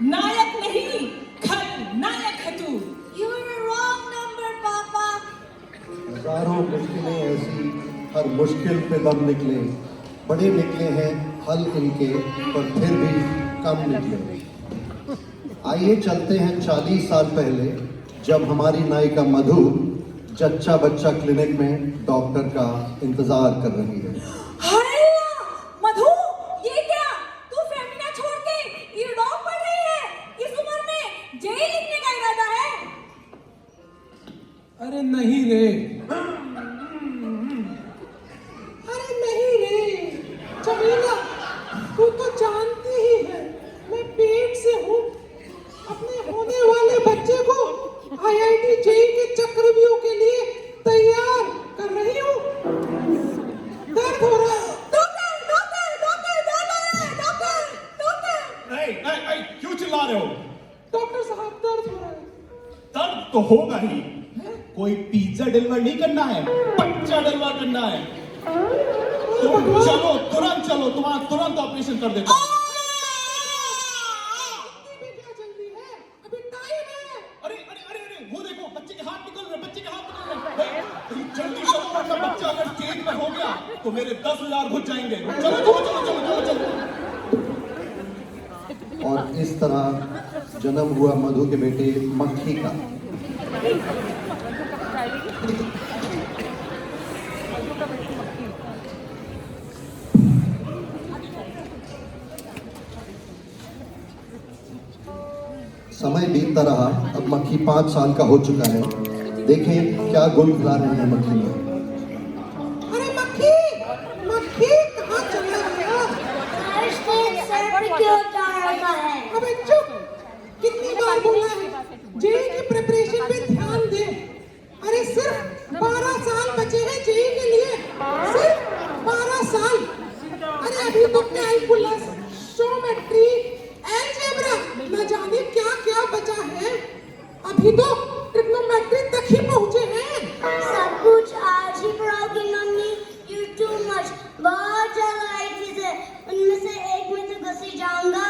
नायक नहीं, खलनायक है तू। You're a wrong number, पापा। हजारों मुश्किलें ऐसी, हर मुश्किल पे दम निकले, बड़े निकले हैं हल इनके, पर फिर भी कम निकले। आइए चलते हैं 40 साल पहले, जब हमारी नायिका मधु जच्चा बच्चा क्लिनिक में डॉक्टर का इंतजार कर रही है। हाय मधु, ये क्या? तू फेमिना छोड़ के ईरडॉग पढ़ रही है? इस उम्र में जेई लिखने का इरादा है? अरे नहीं रे, अरे नहीं रे जमीला, तू तो जानती ही है मैं पेट से हूँ। अपने होने वाले बच्चे को आईआईटी जेई के चक्रव्यूह के लिए तैयार कर रही हूँ। दर्द हो रहा है। डॉक्टर डॉक्टर डॉक्टर दर्द हो रहा है, डॉक्टर डॉक्टर। नहीं, क्यों चिल्ला रहे हो? डॉक्टर साहब दर्द हो रहा है। दर्द तो होगा ही। कोई पिज्जा डिलीवर नहीं करना है, बच्चा डिलीवर करना है। तुम चलो, तुरंत चलो, तुम्हारा तुरंत ऑपरेशन कर देता हूं। इतनी भी क्या जल्दी है, अभी टाइम है। अरे अरे अरे अरे, वो देखो बच्चे के हाथ निकल रहे, बच्चे के हाथ निकल रहे। भाई, जल्दी करो, वरना बच्चा अगर स्टेज पर हो गया तो मेरे 10,000 घुस जाएंगे। चलो चलो चलो चलो चलो चलो। और इस तरह जन्म हुआ मधु के बेटे मक्खी का। समय बीतता रहा, अब मक्खी 5 साल का हो चुका है। देखें क्या गुल खिला रहे हैं मक्खी में। अरे मक्खी, मक्खी कहाँ चला गया? सर पे क्यों उतार रखा है? अबे चुप, कितनी बार बोला है जेई की प्रिपरेशन पे ध्यान दे। अरे सिर्फ 12 साल बचे हैं जेई के लिए, सिर्फ 12 साल। अरे अभी तो कैलकुलस, ज्योमेट्री, अलजेब्रा, न जाने क्या क्या बचा है। अभी तो ट्रिग्नोमेट्री तक ही पहुंचे हैं। सब कुछ आज ही पढ़ाओगी मम्मी? You're too much। बहुत ज्यादा आईटीज है, उनमें से एक में तो घुस ही जाऊंगा।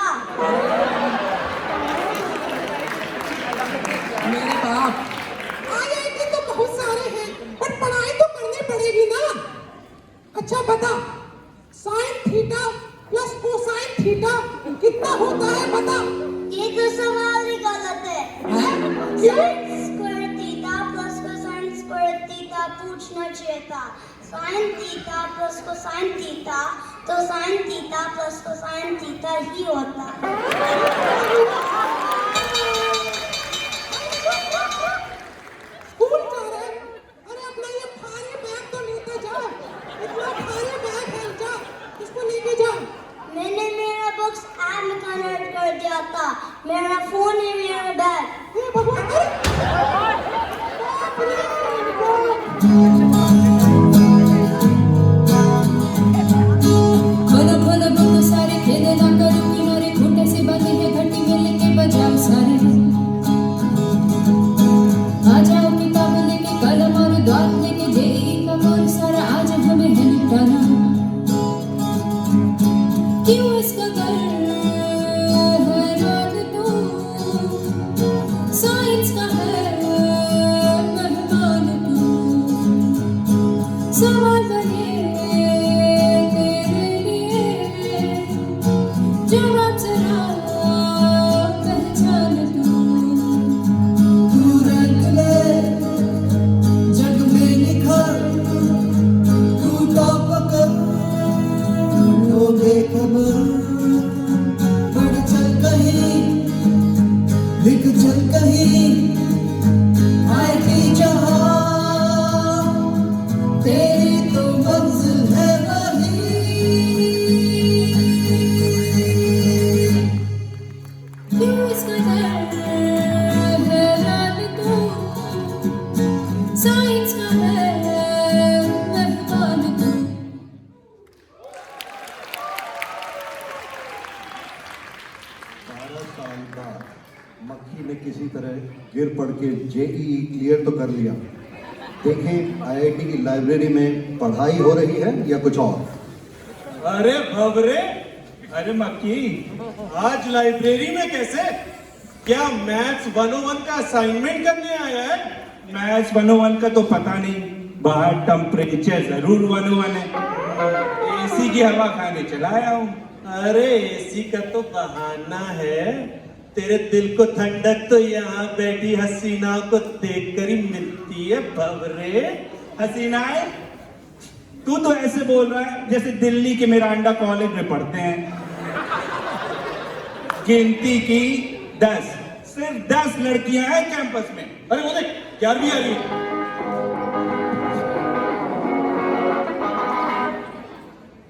मेरे बाप, आईआईटी तो बहुत सारे हैं, पर पढ़ाई तो करनी पड़ेगी ना। अच्छा बता, sign theta plus cosine theta कितना होता है बता। ये तो सवाल ही गलत है। Sine square theta plus cosine square theta पूछना चाहिए था। Sine theta plus cosine theta तो sine theta plus cosine theta ही होता है। स्कूल जा रहे हैं? अरे अपना ये भारी बैग तो लेते जा। इतना भारी बैग है, जा इसको लेके जा। मैंने मेरा बुक्स ऐप में कन्वर्ट कर दिया था। मेरा फोन है मेरा बैग। हे भगवान, अरे बाप रे बाप। खोलो खोलो बुक सारे, खेले ना करो किनारे, खूंटे से बंधे हैं घटी में लेके बजाओ सारे। आ जाओ किताब लेके, कलम और दाग लेके, जेई का मोर सारा आज हमें है निपटाना। क्यों इसका कर हैरान तू, साइंस का है मेहमान तू। सवाल बने तेरे लिए, जवाब जरा पहचान तू। तू रंग ले जग में निखर, तू टॉप कर लो बेखबर। बढ़ चल कहीं, लिख चल कहीं, आएगी जहां तेरी तो मंजिल है वही। क्यों इसका डर हैरान तू, साइंस का है मेहमान तू। 12 साल बाद मक्खी ने किसी तरह गिर पड़ के जेईई क्लियर तो कर लिया। देखें आईआईटी की लाइब्रेरी में पढ़ाई हो रही है या कुछ और। अरे भवरे, अरे मक्की, आज लाइब्रेरी में कैसे? क्या मैथ्स 101 का असाइनमेंट करने आया है? मैथ्स 101 का तो पता नहीं, बाहर टेम्परेचर जरूर 101 है। एसी की हवा खाने चला आया हूँ। अरे एसी का तो बहाना है, तेरे दिल को ठंडक तो यहाँ बैठी हसीनाओं को देखकर ही मिलती है भवरे। हसीनाएं? तू तो ऐसे बोल रहा है जैसे दिल्ली के मिरांडा कॉलेज में पढ़ते हैं। गिनती की 10, सिर्फ 10 लड़कियां हैं कैंपस में। अरे वो देख 11वीं आ रही है।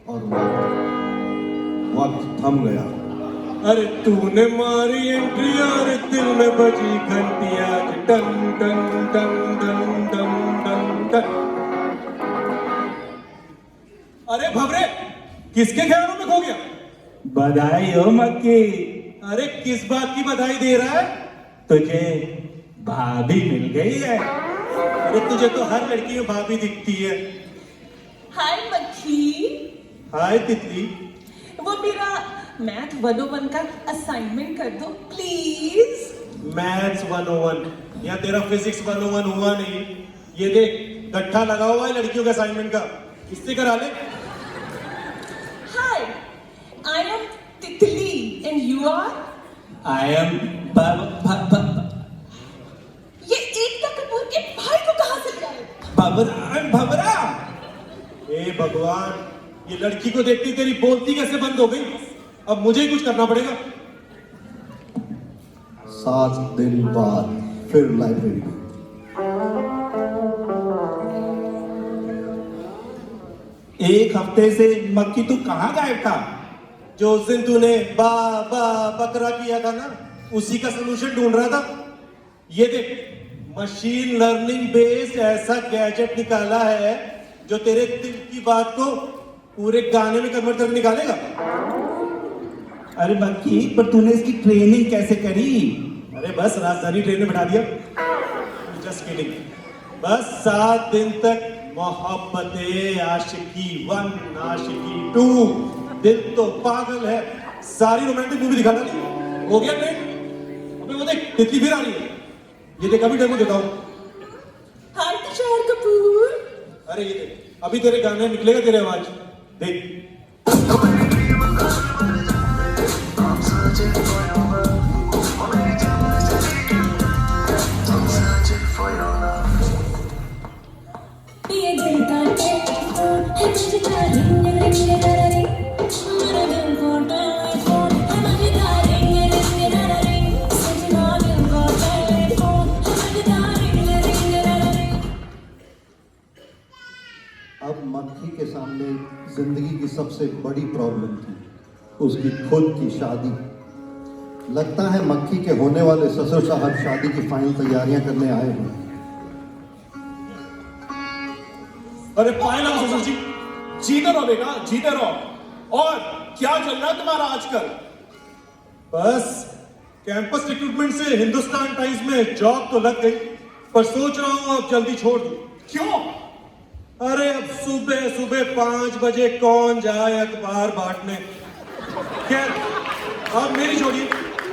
और वक्त थम गया। अरे तूने मारी एंट्री और दिल में बजी घंटी आज टन टन टन टन टन टन टन। अरे भवरे, किसके ख्यालों में खो गया? बधाई हो मक्की, अरे किस बात की बधाई दे रहा है? तुझे भाभी मिल गई है। अरे तुझे तो हर लड़की में भाभी दिखती है। हाय मक्खी, हाय तितली। वो मेरा मैथ 101 का असाइनमेंट कर दो प्लीज। मैथ्स 101 या तेरा फिजिक्स 101 हुआ नहीं। ये देख गट्ठा लगा हुआ है लड़कियों के असाइनमेंट का, इससे करा ले। Hi, I am Titli and you are? I am ये एकता कपूर के भाई को कहां से ले आए? भबरा। हे भगवान, ये लड़की को देखती तेरी बोलती कैसे बंद हो गई? अब मुझे ही कुछ करना पड़ेगा। 7 दिन बाद फिर लाइब्रेरी में। एक हफ्ते से मक्की तू कहाँ गायब था? जो उस दिन तूने बा बा बकरा किया था ना, उसी का सलूशन ढूंढ रहा था। ये देख, मशीन लर्निंग बेस्ड ऐसा गैजेट निकाला है जो तेरे दिल की बात को पूरे गाने में कन्वर्ट करके निकालेगा। अरे मक्की, पर तूने इसकी ट्रेनिंग कैसे करी? अरे बस राजधानी ट्रेन में बैठा दिया। Just kidding. बस 7 दिन तक मोहब्बतें, आशिकी 1, आशिकी 2, दिल तो पागल है, सारी रोमांटिक मूवी दिखा डाली। हो गया ट्रेन। अबे वो देख तितली फिर आ रही है। ये देख, अभी डेमो देता हूँ। हाय तुषार कपूर। अरे ये देख, अभी तेरे गाने निकलेगा तेरे आवाज। देख ये दिल का टेलीफोन है मुझे रिंग रिंग रिंग मेरा दिल को टेलीफोन है मुझे रिंग रिंग रिंग सजना दिल को टेलीफोन है मुझे रिंग रिंग। अब मक्खी के सामने जिंदगी की सबसे बड़ी प्रॉब्लम थी, उसकी खुद की शादी। लगता है मक्खी के होने वाले ससुर साहब शादी की फाइनल तैयारियां करने आए हैं। अरे फाइन आओ ससुर जी, जीते रहो बेटा, जीते रहो। और क्या चल रहा है तुम्हारा आजकल? बस कैंपस रिक्रूटमेंट से हिंदुस्तान टाइम्स में जॉब तो लग गई, पर सोच रहा हूं अब जल्दी छोड़ दूं। क्यों? अरे अब सुबह सुबह 5 बजे कौन जाए अखबार बांटने। खैर अब मेरी छोड़िए,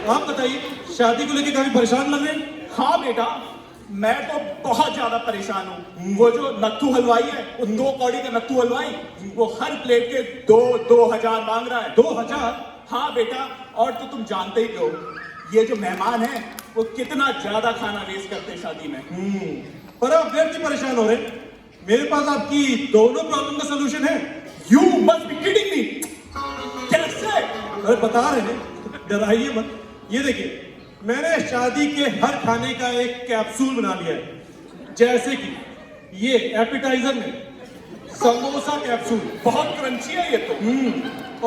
आप बताइए, शादी को लेकर काफी परेशान लग रहे हैं। हाँ बेटा, मैं तो बहुत ज्यादा परेशान हूँ। वो जो नत्थू हलवाई है, वो 2 कौड़ी का नत्थू हलवाई, वो हर प्लेट के 2,000 मांग रहा है। 2000? हाँ बेटा, और तो तुम जानते ही हो ये जो मेहमान हैं वो कितना ज्यादा खाना वेस्ट करते हैं शादी में। पर आप व्यर्थ ही परेशान हो रहे। मेरे पास आपकी दोनों प्रॉब्लम का सलूशन है। You must be kidding me. कैसे? अरे बता रहे हैं, डराइए मत। ये देखिए, मैंने शादी के हर खाने का एक कैप्सूल बना लिया है। जैसे कि ये एपिटाइजर में समोसा कैप्सूल, बहुत क्रंची है ये तो।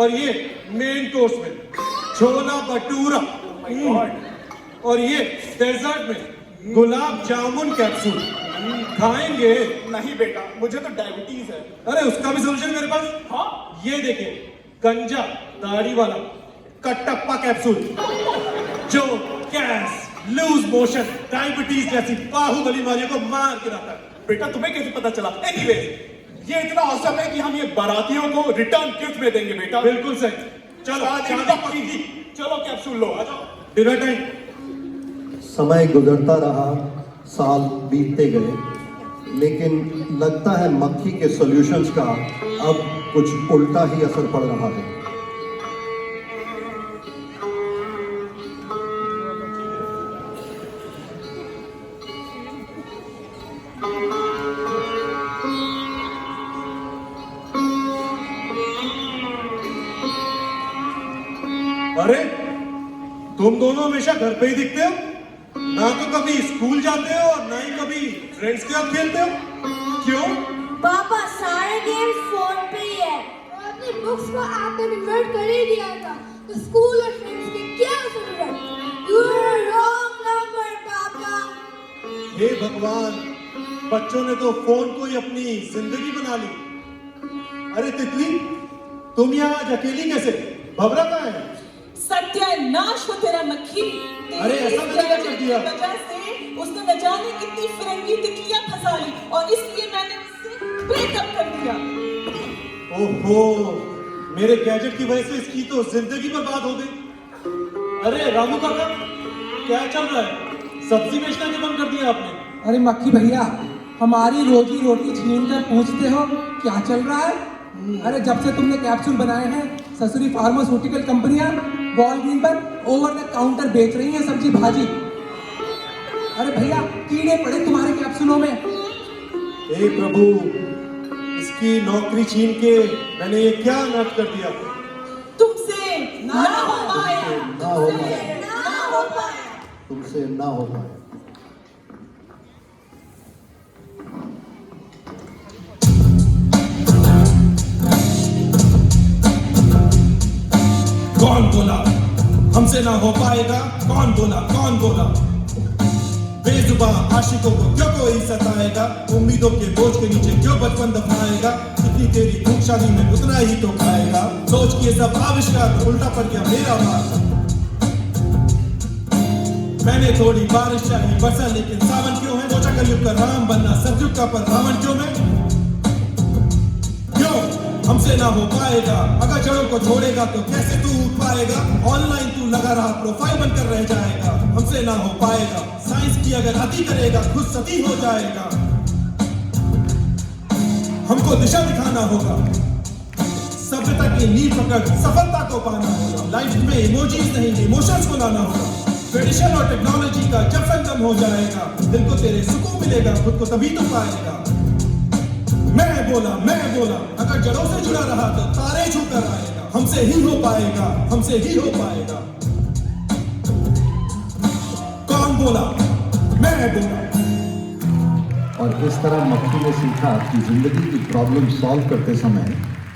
और ये मेन कोर्स में छोला भटूरा, और ये डेजर्ट में गुलाब जामुन कैप्सूल। खाएंगे? नहीं बेटा, मुझे तो डायबिटीज है। अरे उसका भी सोल्यूशन मेरे पास। हाँ, ये देखिए, गंजा दाढ़ी वाला कटप्पा कैप्सूल, जो गैस, लूज मोशन, डायबिटीज जैसी बाहुबली बीमारियों को मार गिराता है। बेटा तुम्हें कैसे पता चला? एनीवे, ये इतना औसम है कि हम ये बारातियों को रिटर्न गिफ्ट में देंगे बेटा। बिल्कुल सही। चलो शादी पक्की। चलो कैप्सूल लो, आ जाओ। Dinner time. समय गुजरता रहा, साल बीतते गए, लेकिन लगता है मक्खी के सॉल्यूशंस का अब कुछ उल्टा ही असर पड़ रहा है। अरे तुम दोनों हमेशा घर पे ही दिखते हो, ना तो कभी स्कूल जाते हो और ना ही कभी फ्रेंड्स के साथ खेलते हो। क्यों? पापा सारे गेम फोन पे ही है। और अपनी बुक्स को आपने कन्वर्ट कर ही दिया था, तो स्कूल और फ्रेंड्स की क्या जरूरत? यू आर रॉन्ग नंबर पापा। हे भगवान, बच्चों ने तो फोन को ही अपनी जिंदगी बना ली। अरे तितली, तुम यहाँ आज अकेली कैसे? भवरा कहाँ है? सत्यानाश हो तेरा मक्खी। अरे ऐसा मैंने क्या कर दिया? वजह से उसने न जाने कितनी फिरंगी तितलियां फंसा ली और इसलिए मैंने उससे ब्रेकअप कर दिया। ओहो, मेरे गैजेट की वजह से इसकी तो जिंदगी बर्बाद हो गई। अरे रामू काका, क्या चल रहा है? सब्जी बेचना क्यों बंद कर दिया आपने? अरे मक्खी भैया, हमारी रोजी रोटी छीन कर पूछते हो क्या चल रहा है? अरे जब से तुमने कैप्सूल बनाए हैं, ससुरी फार्मास्यूटिकल कंपनियां वॉलग्रीन पर ओवर द काउंटर बेच रही हैं सब्जी भाजी। अरे भैया, कीड़े पड़े तुम्हारे कैप्सूलों में। हे प्रभु, इसकी नौकरी छीन के मैंने ये क्या नाटक कर दिया? तुमसे ना हो पाया, ना हो पाया, ना हो पाया। तुमसे ना हो पाया। कौन बोला हमसे ना हो पाएगा? कौन बोला? कौन बोला? बेजुबा आशिकों को क्यों कोई सताएगा? उम्मीदों के बोझ के नीचे क्यों बचपन दफनाएगा? इतनी तेरी भूख शादी में उतना ही तो खाएगा। सोच के सब आविष्कार उल्टा पड़ गया मेरा बात। मैंने थोड़ी बारिश चाहिए बरसा, लेकिन सावन क्यों है? सोचा कलयुग का राम बनना, सतयुग का पर रावण क्यों मैं? क्यों हमसे ना हो पाएगा? अगर जड़ों को छोड़ेगा तो कैसे तू उठ पाएगा? ऑनलाइन तू लगा रहा प्रोफाइल बनकर रह जाएगा। हमसे ना हो पाएगा। साइंस की अगर अति करेगा खुद सती हो जाएगा। हमको दिशा दिखाना होगा, सभ्यता की नींव पकड़ सफलता को पाना होगा। लाइफ में इमोजीज नहीं इमोशंस को लाना होगा। ट्रेडिशन और टेक्नोलॉजी का जब संगम हो जाएगा, दिल को तेरे सुकून मिलेगा, खुद को तभी तो पाएगा। मैं बोला, अगर जड़ों से जुड़ा रहा तो तारे छूकर आएगा। हमसे ही हो पाएगा, हमसे ही हो पाएगा। कौन बोला? मैं बोला। और इस तरह मक्खी ने सीखा कि जिंदगी की प्रॉब्लम सॉल्व करते समय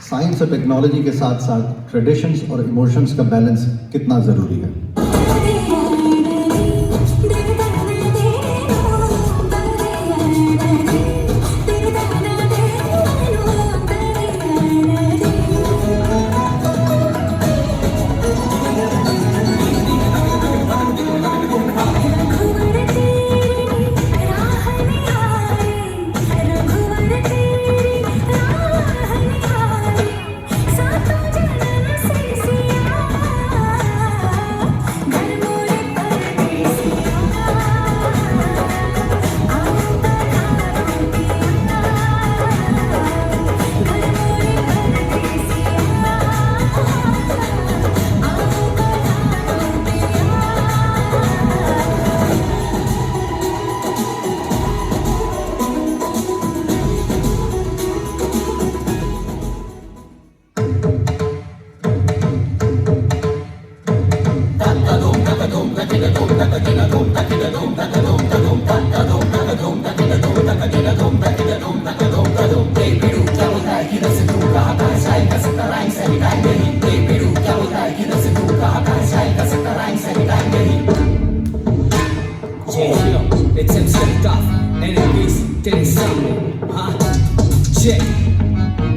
साइंस और टेक्नोलॉजी के साथ साथ ट्रेडिशंस और इमोशंस का बैलेंस कितना जरूरी है।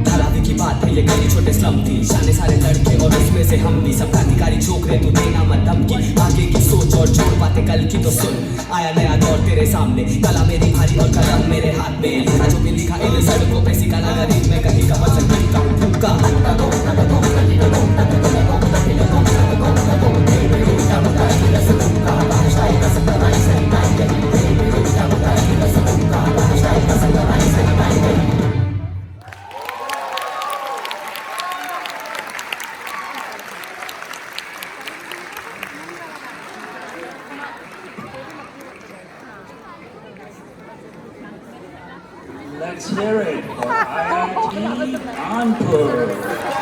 धारावी की बात है, ये गली छोटे स्लम थी, शाने सारे लड़के और उसमें से हम भी। सबका अधिकारी छोकरे तू देना मत धमकी, आगे की सोच और छोड़ बातें कल की तो सुन। आया नया दौर तेरे सामने, कला मेरी भारी और कलम मेरे हाथ में। लिखा जो भी लिखा इन सड़कों पे सिखाना गरीब में कहीं का वचन मिलता हूँ। Let's hear it for IIT Kanpur.